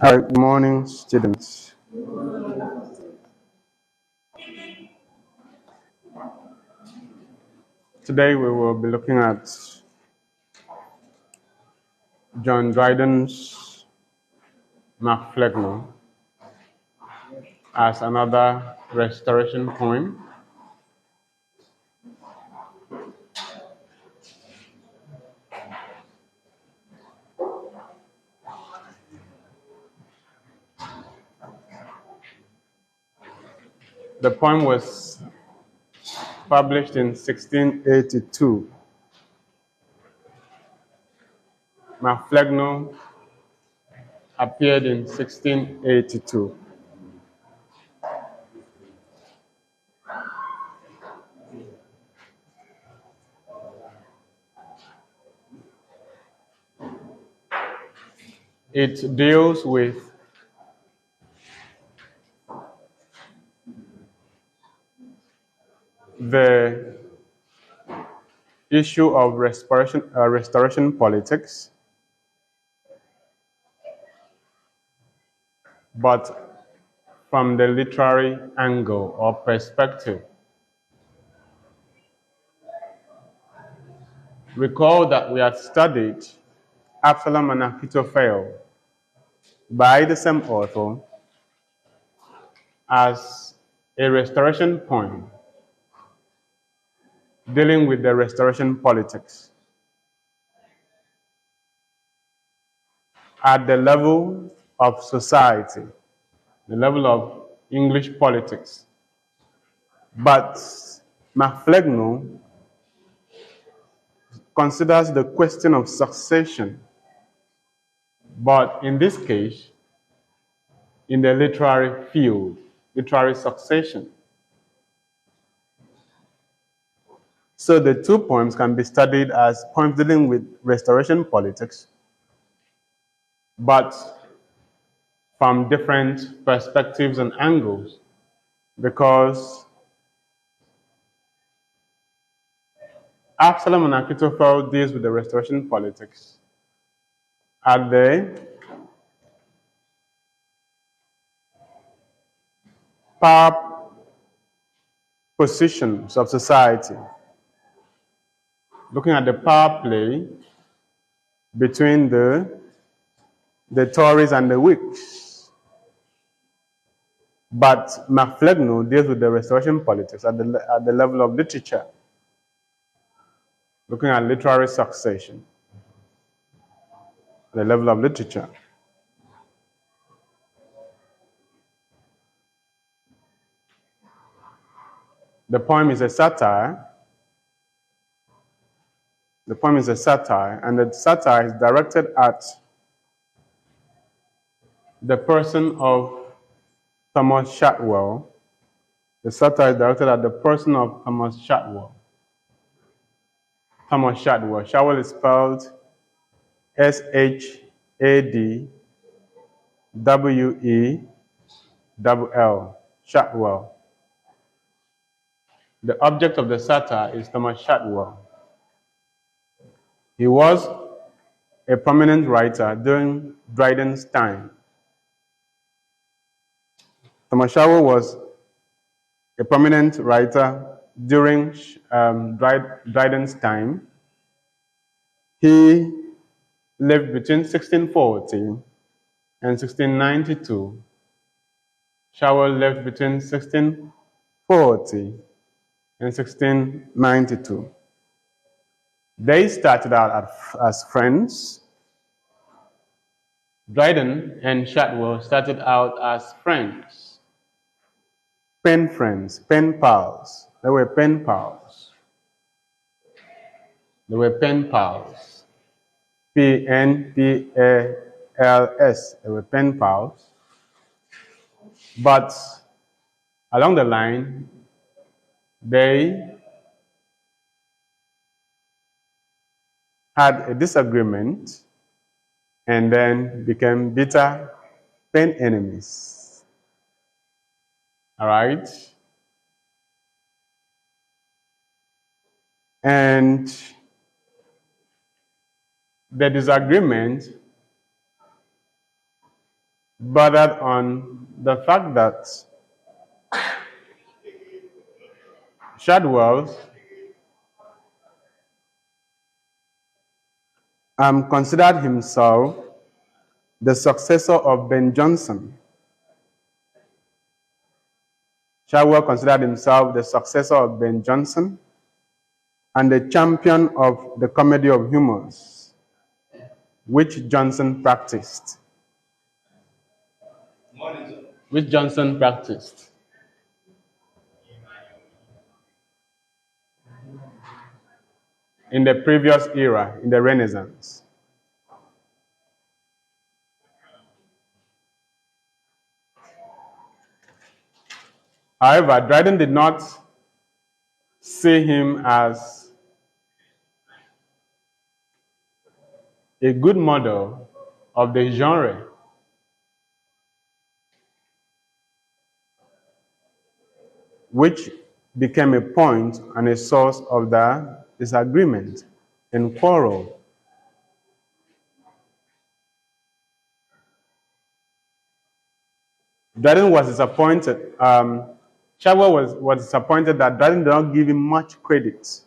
All right, good morning, students. Today we will be looking at John Dryden's MacFlecknoe as another restoration poem. The poem was published in 1682. MacFlecknoe appeared in 1682. It deals with the issue of restoration politics, but from the literary angle or perspective. Recall that we had studied Absalom and Ahithophel by the same author as a restoration poem dealing with the restoration politics at the level of society, the level of English politics. But MacFlecknoe considers the question of succession, but in this case, in the literary field, literary succession. So the two poems can be studied as poems dealing with restoration politics, but from different perspectives and angles, because Absalom and Ahithophel deals with the restoration politics at the power positions of society, looking at the power play between the Tories and the Whigs. But MacFlecknoe deals with the restoration politics at the level of literature, looking at literary succession at the level of literature. The poem is a satire. The poem is a satire, and the satire is directed at the person of Thomas Shadwell. The satire is directed at the person of Thomas Shadwell. Thomas Shadwell. Shadwell is spelled Shadwell. Shadwell. The object of the satire is Thomas Shadwell. He was a prominent writer during Dryden's time. Thomas Shadwell was a prominent writer during Dryden's time. He lived between 1640 and 1692. Shadwell lived between 1640 and 1692. They started out as friends. Dryden and Shadwell started out as friends. Pen friends, pen pals. They were pen pals. They were pen pals. P-N-P-A-L-S. They were pen pals. But along the line, they had a disagreement and then became bitter pen enemies. All right? And the disagreement bothered on the fact that Shadwell considered himself the successor of Ben Jonson. Shadwell considered himself the successor of Ben Jonson and the champion of the comedy of humors, which Johnson practiced. Which Johnson practiced. In the previous era, in the Renaissance. However, Dryden did not see him as a good model of the genre, which became a point and a source of the disagreement and quarrel. Dryden was disappointed. Shadwell was disappointed that Dryden did not give him much credit,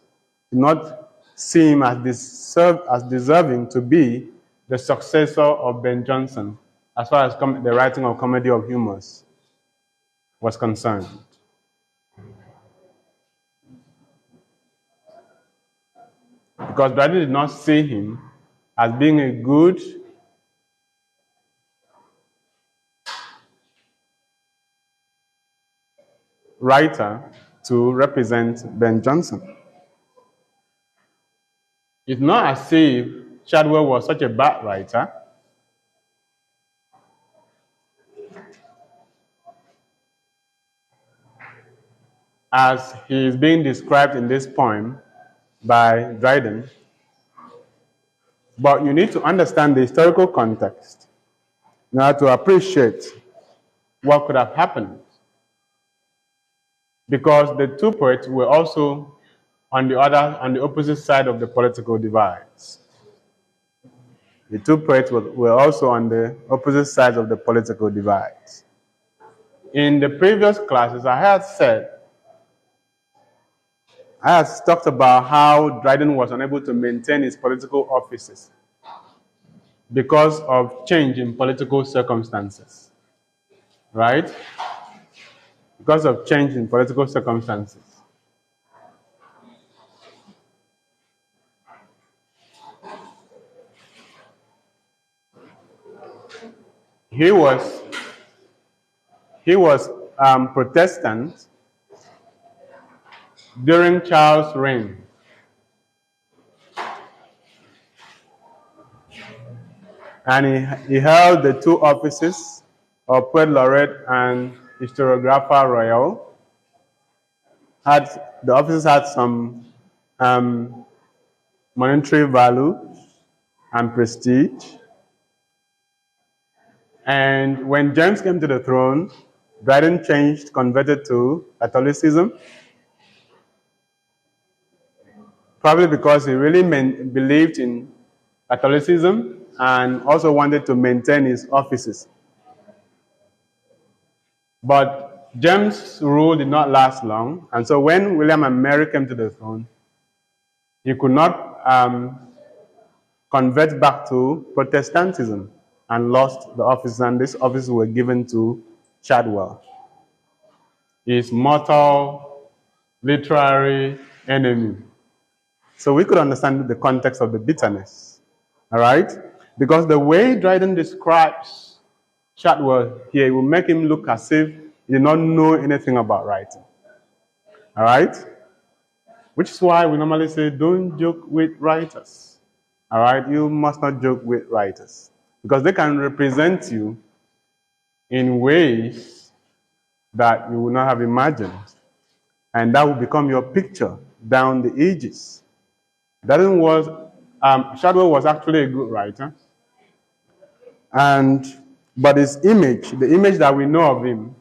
did not see him as deserving to be the successor of Ben Jonson, as far as the writing of comedy of humors was concerned. Because Dryden did not see him as being a good writer to represent Ben Jonson. It's not as if Shadwell was such a bad writer. As he is being described in this poem by Dryden. But you need to understand the historical context now to appreciate what could have happened. Because the two poets were also on the opposite side of the political divides. The two poets were also on the opposite sides of the political divides. In the previous classes, I had talked about how Dryden was unable to maintain his political offices because of change in political circumstances, right? Because of change in political circumstances. He was Protestant during Charles' reign. And he held the two offices of Poet Laureate and Historiographer Royal. The offices had some monetary value and prestige. And when James came to the throne, Dryden converted to Catholicism, probably because he really believed in Catholicism and also wanted to maintain his offices. But James' rule did not last long, and so when William and Mary came to the throne, he could not convert back to Protestantism and lost the office, and these offices were given to Shadwell, his mortal literary enemy. So we could understand the context of the bitterness, all right? Because the way Dryden describes Shadwell here, it will make him look as if he did not know anything about writing, all right? Which is why we normally say, don't joke with writers, all right? You must not joke with writers, because they can represent you in ways that you would not have imagined, and that will become your picture down the ages. Shadwell was actually a good writer, but his image, the image that we know of him,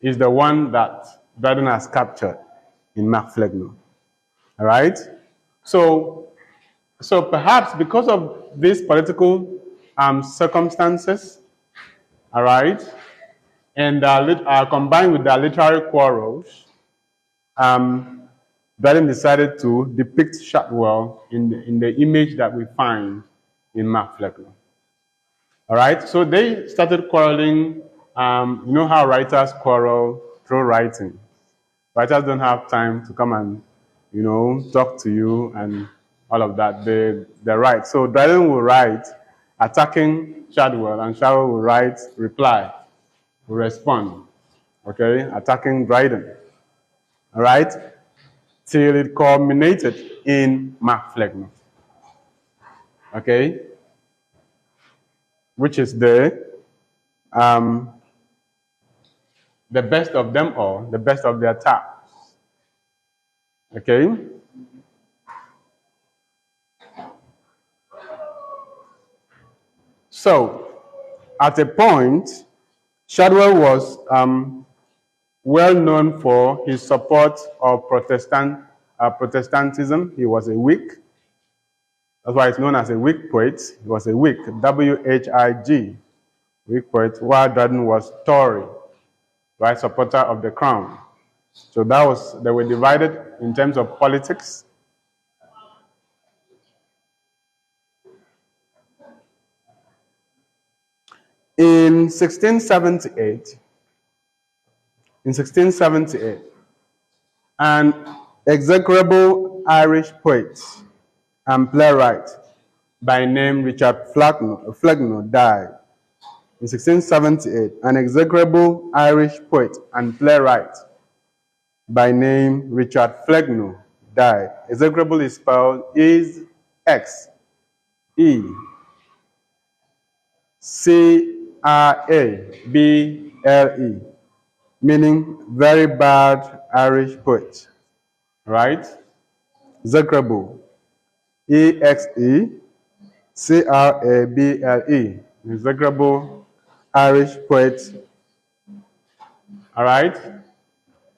is the one that Dryden has captured in MacFlecknoe. All right? So perhaps because of these political circumstances, all right? And combined with their literary quarrels, Dryden decided to depict Shadwell in the image that we find in MacFlecknoe. All right, so they started quarreling. You know how writers quarrel through writing. Writers don't have time to come and, talk to you and all of that. They write. So Dryden will write attacking Shadwell, and Shadwell will write reply, will respond, okay, attacking Dryden. All right, till it culminated in MacFlecknoe, okay, which is the best of them all, the best of their attacks. Okay? So, at a point, Shadwell was well known for his support of Protestantism. He was a Whig. That's why it's known as a Whig poet. He was a Whig, W-H-I-G, Whig poet, while Dryden was Tory, right, supporter of the crown. So they were divided in terms of politics. In 1678, an execrable Irish poet and playwright by name Richard Flecknoe died. In 1678, an execrable Irish poet and playwright by name Richard Flecknoe died. Execrable is spelled Execrable, meaning very bad Irish poet, right? Execrable, Execrable, execrable Irish poet, all right,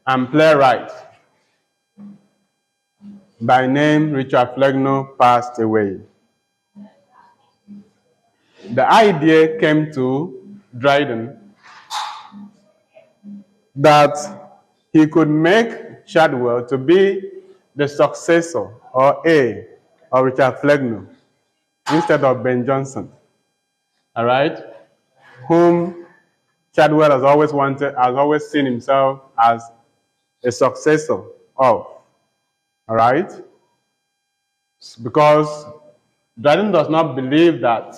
and playwright by name Richard Flecknoe passed away. The idea came to Dryden that he could make Shadwell to be the successor or heir of Richard Flecknoe instead of Ben Jonson, all right, whom Shadwell has always seen himself as a successor of, all right, because Dryden does not believe that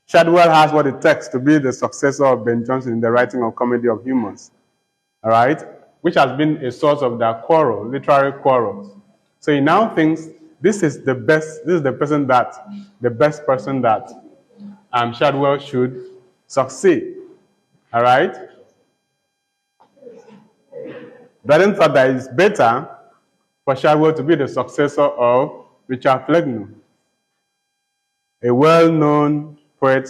Shadwell has what it takes to be the successor of Ben Jonson in the writing of Comedy of Humors, all right, which has been a source of their quarrel, literary quarrels. So he now thinks this is the best person that Shadwell should succeed, all right. Dryden thought that it's better for Shadwell to be the successor of Richard Flecknoe, a well-known poet,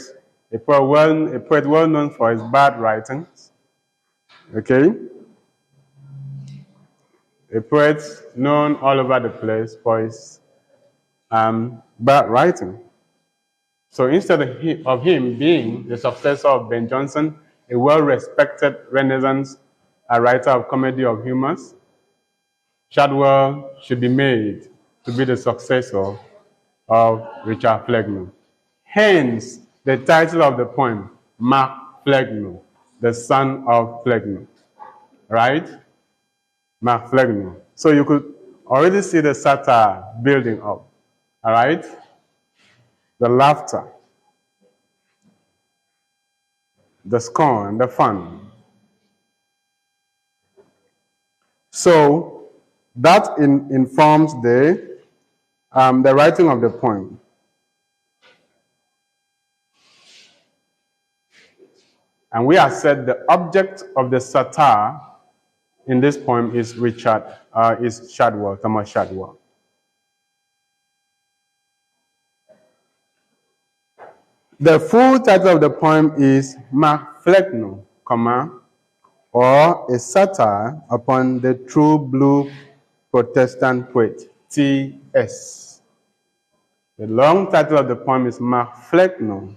a poet well known for his bad writings, okay? A poet known all over the place for his bad writing. So instead of him being the successor of Ben Jonson, a well-respected Renaissance writer of Comedy of Humors, Shadwell should be made to be the successor of Richard Flecknoe. Hence, the title of the poem, MacFlecknoe, the son of Flecknoe, right? MacFlecknoe. So you could already see the satire building up, all right? The laughter, the scorn, the fun. So that informs the writing of the poem. And we have said the object of the satire in this poem is Shadwell, Thomas Shadwell. The full title of the poem is MacFlecknoe, or a satire upon the true blue Protestant poet, T.S. The long title of the poem is MacFlecknoe,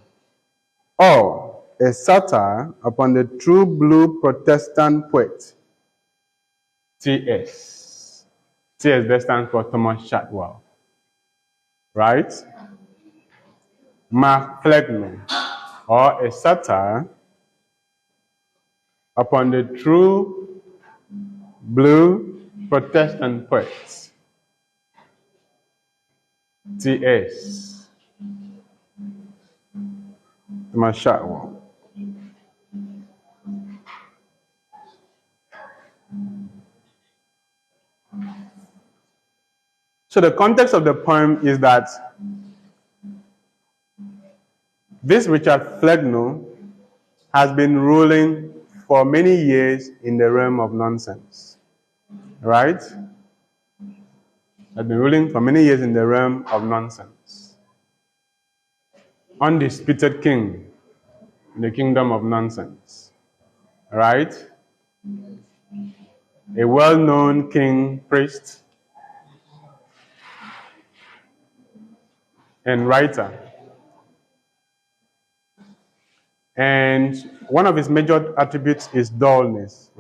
or a satire upon the true blue Protestant poet, T.S. T.S. that stands for Thomas Shadwell, right? MacFlecknoe, or a satire upon the true blue Protestant poet, T.S. Thomas Shadwell. So the context of the poem is that this Richard Flecknoe has been ruling for many years in the realm of nonsense, right? Has been ruling for many years in the realm of nonsense. Undisputed king in the kingdom of nonsense, right? A well-known king, priest, and writer. And one of his major attributes is dullness.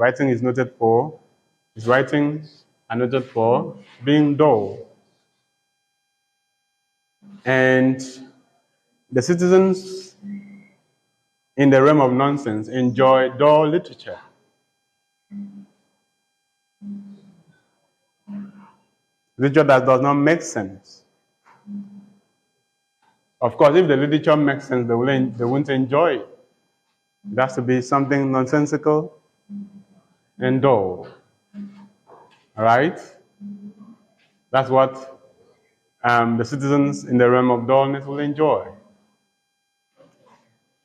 His writings are noted for being dull. And the citizens in the realm of nonsense enjoy dull literature. Literature that does not make sense. Of course, if the literature makes sense, they won't enjoy it. It has to be something nonsensical and dull. All right? That's what the citizens in the realm of dullness will enjoy.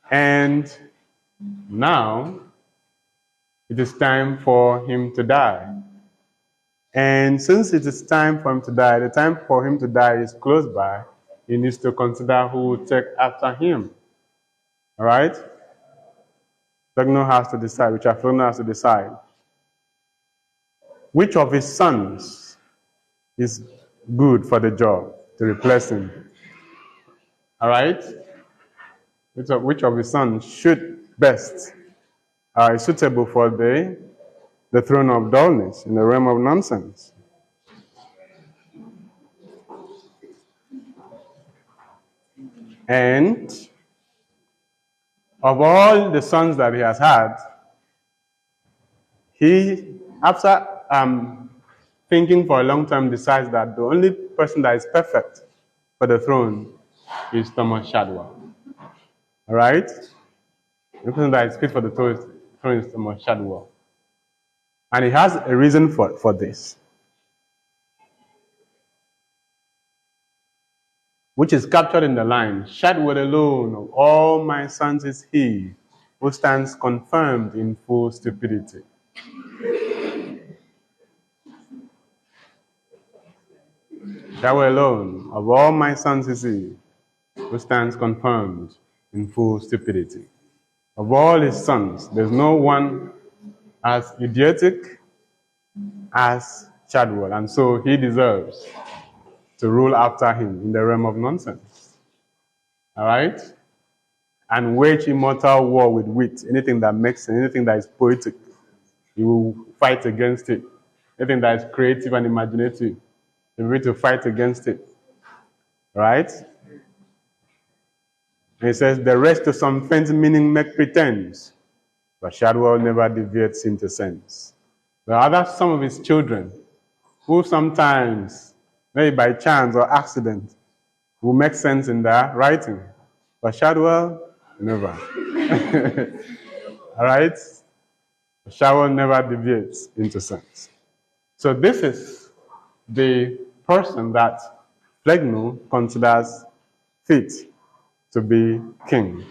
And now, it is time for him to die. And since it is time for him to die, the time for him to die is close by. He needs to consider who will take after him. All right? Richard has to decide which of his sons is good for the job to replace him. All right? Which of his sons should best is suitable for the throne of dullness in the realm of nonsense. And of all the sons that he has had, he, after thinking for a long time, decides that the only person that is perfect for the throne is Thomas Shadwell. All right? The person that is fit for the throne is Thomas Shadwell. And he has a reason for this, which is captured in the line, Shadwell alone of all my sons is he who stands confirmed in full stupidity. Shadwell alone of all my sons is he who stands confirmed in full stupidity. Of all his sons, there's no one as idiotic as Shadwell, and so he deserves to rule after him in the realm of nonsense. All right? And wage immortal war with wit. Anything that makes sense, anything that is poetic, he will fight against it. Anything that is creative and imaginative, he will to fight against it. Right? And he says, the rest to some faint meaning make pretense, but Shadwell never deviates into sense. There are some of his children who sometimes, maybe by chance or accident, will make sense in their writing. But Shadwell, never. All right? Shadwell never deviates into sense. So this is the person that Flecknoe considers fit to be king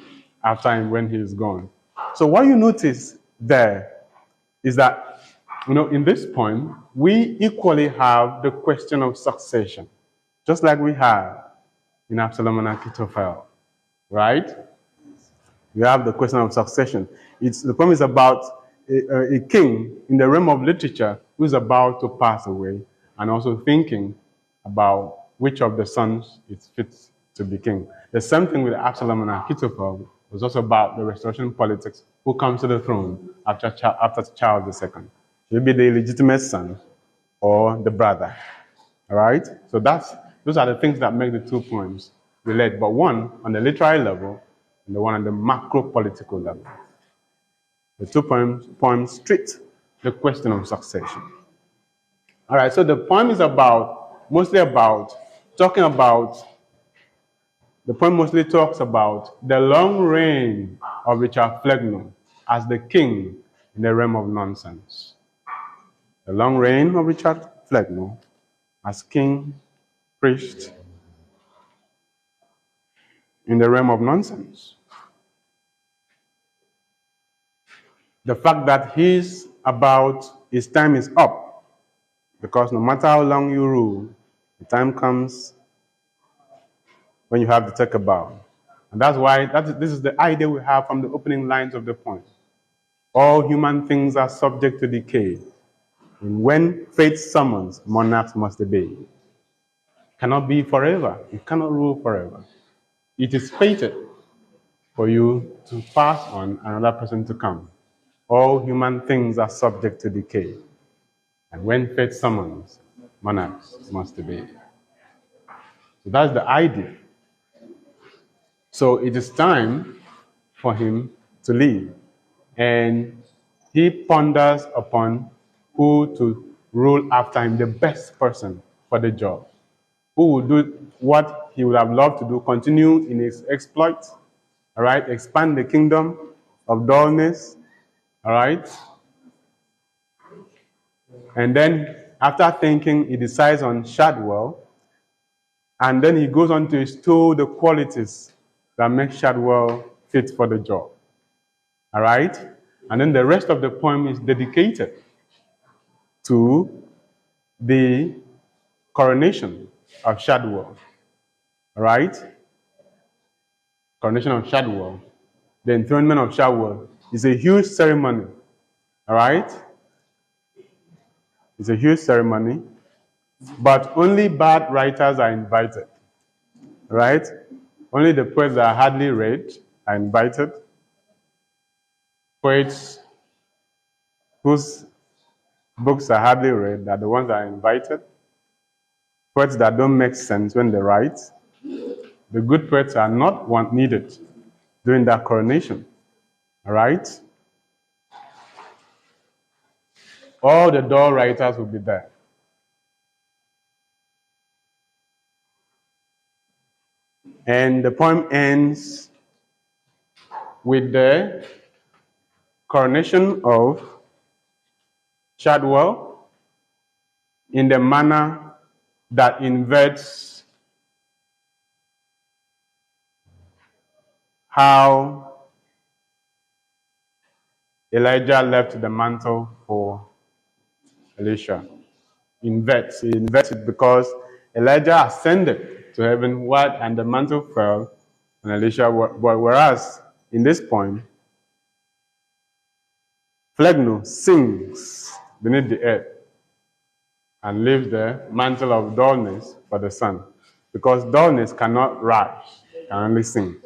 after him when he is gone. So what you notice there is that, in this poem, we equally have the question of succession, just like we have in Absalom and Ahithophel, right? We have the question of succession. The poem is about a king in the realm of literature who is about to pass away and also thinking about which of the sons is fit to be king. The same thing with Absalom and Ahithophel, was also about the restoration politics. Who comes to the throne after Charles II? Should it be the illegitimate son or the brother? All right? So those are the things that make the two poems relate, but one on the literary level and the one on the macro-political level. The two poems treat the question of succession. All right, so the poem is the poem mostly talks about the long reign of Richard Flegno as the king in the realm of nonsense. The long reign of Richard Flegno as king, priest in the realm of nonsense. The fact that his time is up, because no matter how long you rule, the time comes when you have to take a bow. And that's why this is the idea we have from the opening lines of the poem. All human things are subject to decay. And when fate summons, monarchs must obey. Cannot be forever. You cannot rule forever. It is fated for you to pass on another person to come. All human things are subject to decay. And when fate summons, monarchs must obey. So that's the idea. So it is time for him to leave. And he ponders upon who to rule after him, the best person for the job. Who will do what he would have loved to do, continue in his exploits, all right, expand the kingdom of dullness, all right. And then after thinking, he decides on Shadwell, and then he goes on to extol the qualities that make Shadwell fit for the job. All right? And then the rest of the poem is dedicated to the coronation of Shadwell. All right? Coronation of Shadwell. The enthronement of Shadwell is a huge ceremony. All right? It's a huge ceremony, but only bad writers are invited. Right? Only the poets that are hardly read are invited. Poets whose books are hardly read are the ones that are invited. Poets that don't make sense when they write. The good poets are not needed during that coronation. All right? All the dull writers will be there. And the poem ends with the coronation of Shadwell in the manner that inverts how Elijah left the mantle for Elisha. He inverts it because Elijah ascended to heaven and the mantle fell on Elisha. Whereas in this poem, Flegno sings beneath the earth and leaves the mantle of dullness for the sun, because dullness cannot rise, can only sing.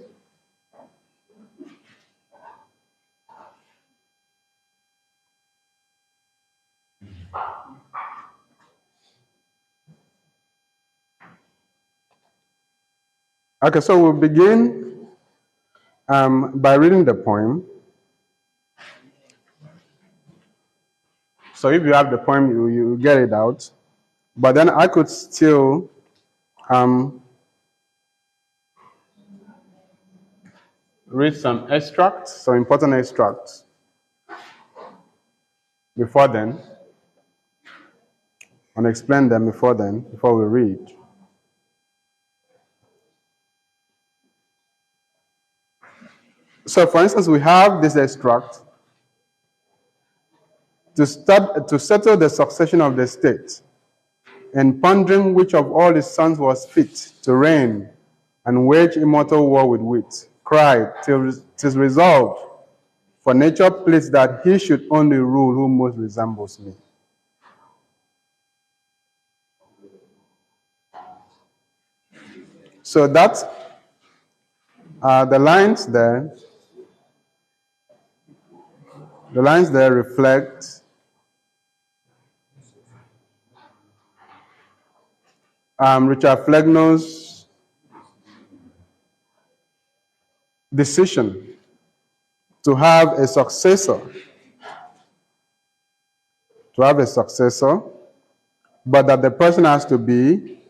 Okay, so we'll begin by reading the poem. So if you have the poem, you get it out. But then I could still read some extracts, some important extracts before then, and explain them before we read. So for instance, we have this extract: to settle the succession of the state, and pondering which of all his sons was fit to reign and wage immortal war with wit, cried till 'tis resolved, for nature pleads that he should only rule who most resembles me. So that's the lines there The lines there reflect Richard Flecknoe's decision to have a successor, but that the person has to be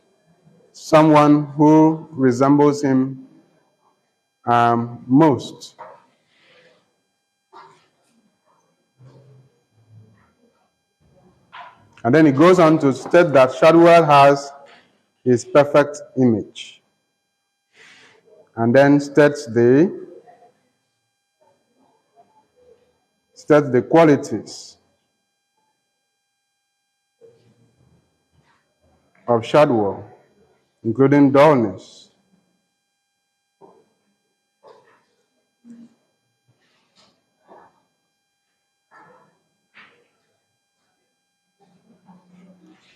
someone who resembles him most. And then he goes on to state that Shadwell has his perfect image. And then states the qualities of Shadwell, including dullness.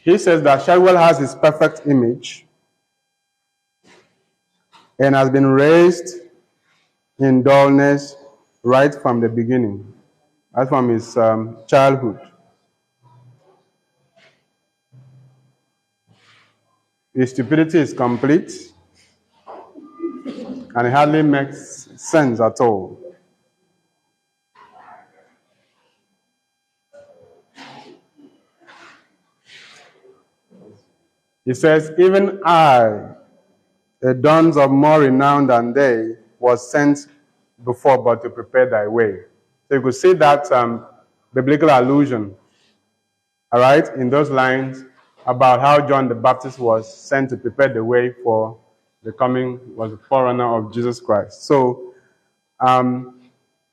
He says that Shadwell has his perfect image and has been raised in dullness right from the beginning, right from his childhood. His stupidity is complete, and it hardly makes sense at all. He says, even I, a dons of more renown than they, was sent before but to prepare thy way. So you could see that biblical allusion, all right, in those lines about how John the Baptist was sent to prepare the way for the coming, was the forerunner of Jesus Christ. So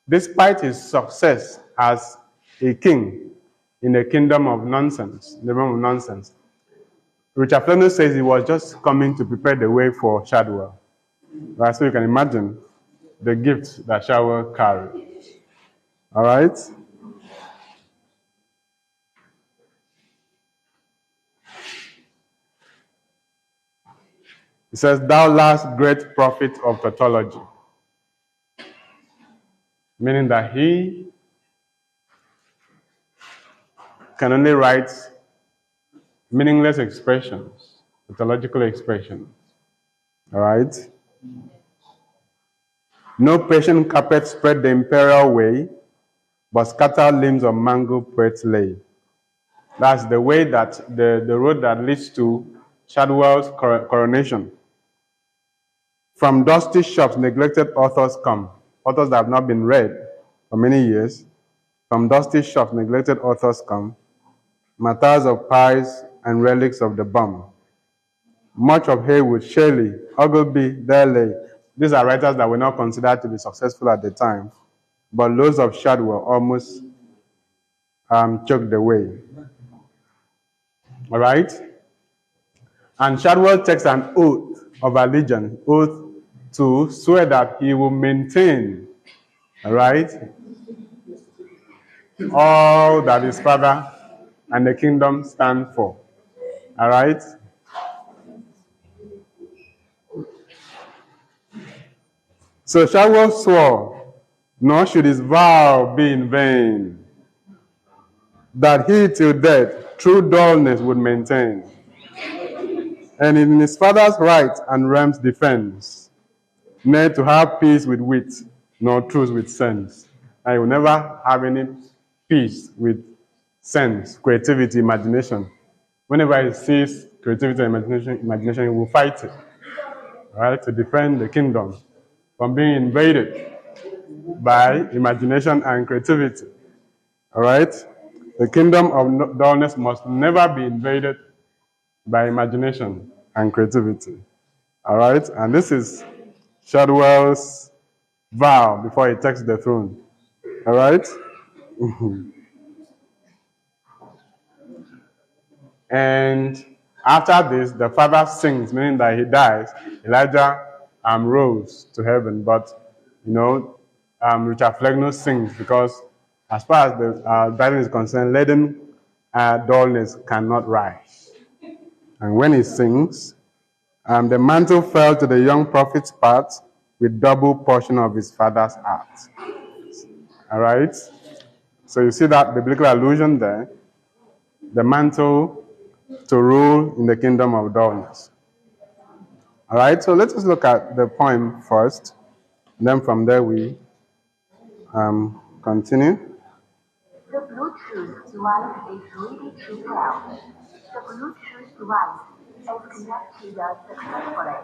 despite his success as a king in the kingdom of nonsense, the realm of nonsense, Richard Flecknoe says he was just coming to prepare the way for Shadwell. Right? So you can imagine the gift that Shadwell carried. All right? He says, thou last great prophet of tautology. Meaning that he can only write meaningless expressions, tautological expressions. All right? No patient carpet spread the imperial way, but scattered limbs of mangled poets lay. That's the way that the road that leads to Shadwell's coronation. From dusty shops, neglected authors come. Authors that have not been read for many years. From dusty shops, neglected authors come. Matters of pies and relics of the bum. Much of Haywood, Shelley, Ogleby, Darley. These are writers that were not considered to be successful at the time, but loads of Shadwell almost choked the way. All right? And Shadwell takes an oath of allegiance, oath to swear that he will maintain, all right, all that his father and the kingdom stand for. All right? So Shadwell swore, nor should his vow be in vain, that he till death true dullness would maintain, and in his father's right and realm's defense, ne'er to have peace with wit, nor truce with sense. And he will never have any peace with sense, creativity, imagination. Whenever he sees creativity and imagination, he will fight it, right, to defend the kingdom from being invaded by imagination and creativity. All right? The kingdom of dullness must never be invaded by imagination and creativity. All right? And this is Shadwell's vow before he takes the throne. All right? And after this, the father sings, meaning that he dies. Elijah rose to heaven, but, Richard Flecknoe sings because as far as the Dryden is concerned, leaden dullness cannot rise. And when he sings, the mantle fell to the young prophet's part with double portion of his father's art. All right? So you see that biblical allusion there, the mantle to rule in the kingdom of darkness. All right, so let us look at the poem first, and then from there we continue. The Bluetooth device is ready to pair. The Bluetooth device is connected successfully.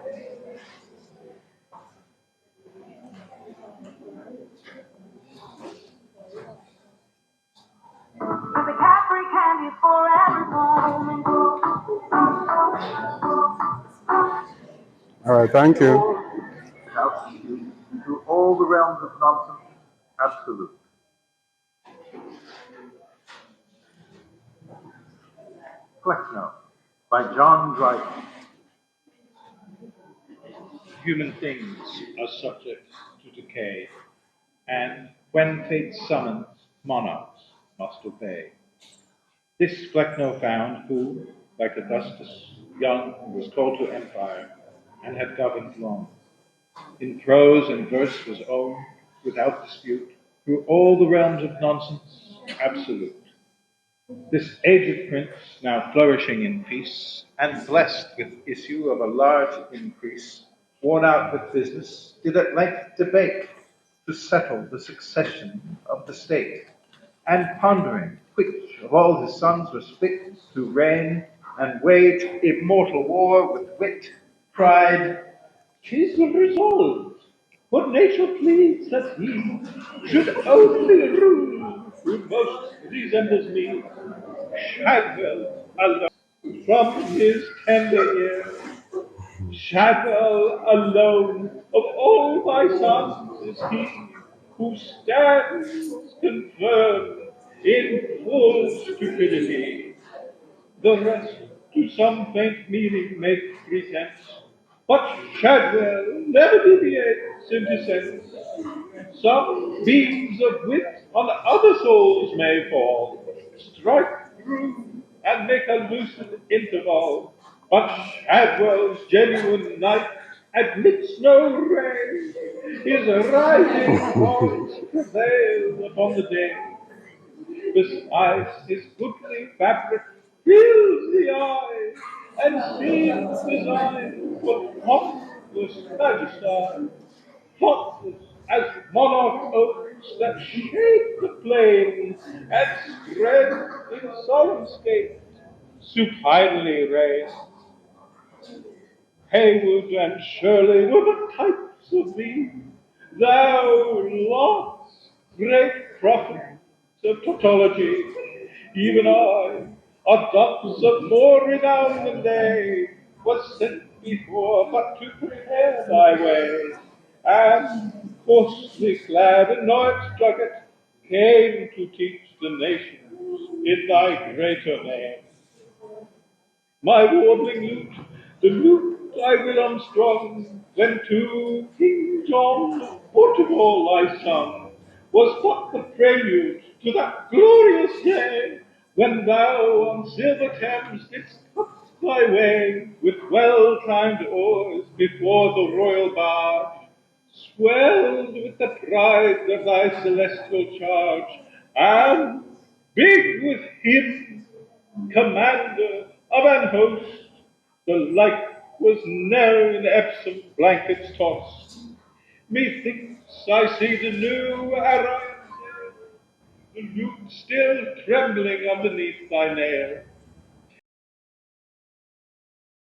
The Cadbury candy for every moment. All right, thank you. To all the realms of nonsense, absolute. MacFlecknoe by John Dryden. Human things are subject to decay, and when fate summons, monarchs must obey. This Flecknoe found, who, like Augustus, young, was called to empire, and had governed long. In prose and verse was owned, without dispute, through all the realms of nonsense, absolute. This aged prince, now flourishing in peace, and blessed with issue of a large increase, worn out with business, did at length debate to settle the succession of the state, and pondering which of all his sons was fit to reign and wage immortal war with wit, cried, "'Tis the resolve, what nature pleads that he should only rule who most resembles me. Shadwell alone from his tender years, Shadwell alone of all my sons is he who stands confirmed in full stupidity. The rest to some faint meaning make presence, but Shadwell never deviates in dissent. Some beams of wit on other souls may fall, strike through and make a lucid interval, but Shadwell's genuine night admits no ray. His rising voice prevails upon the day. Besides, his goodly fabric fills the eye, and seems designed for faultless majesty, faultless as monarch oaks that shake the plain, and spread in solemn state, supinely raised. Haywood and Shirley were but types of thee, thou lost great prophet of tautology. Even I, a dunce of more renown than they, was sent before but to prepare thy way, and, coarsely clad in Noah's drugget, came to teach the nations in thy greater name. My warbling lute, the lute I will unstrung, when to King John of Portugal I sung, was but the prelude to that glorious day, when thou on silver Thames didst cut thy way, with well-timed oars before the royal barge, swelled with the pride of thy celestial charge, and, big with him, commander of an host, the like was ne'er in Epsom blankets tossed. Methinks I see the new Arian sail, the lute still trembling underneath thy nail,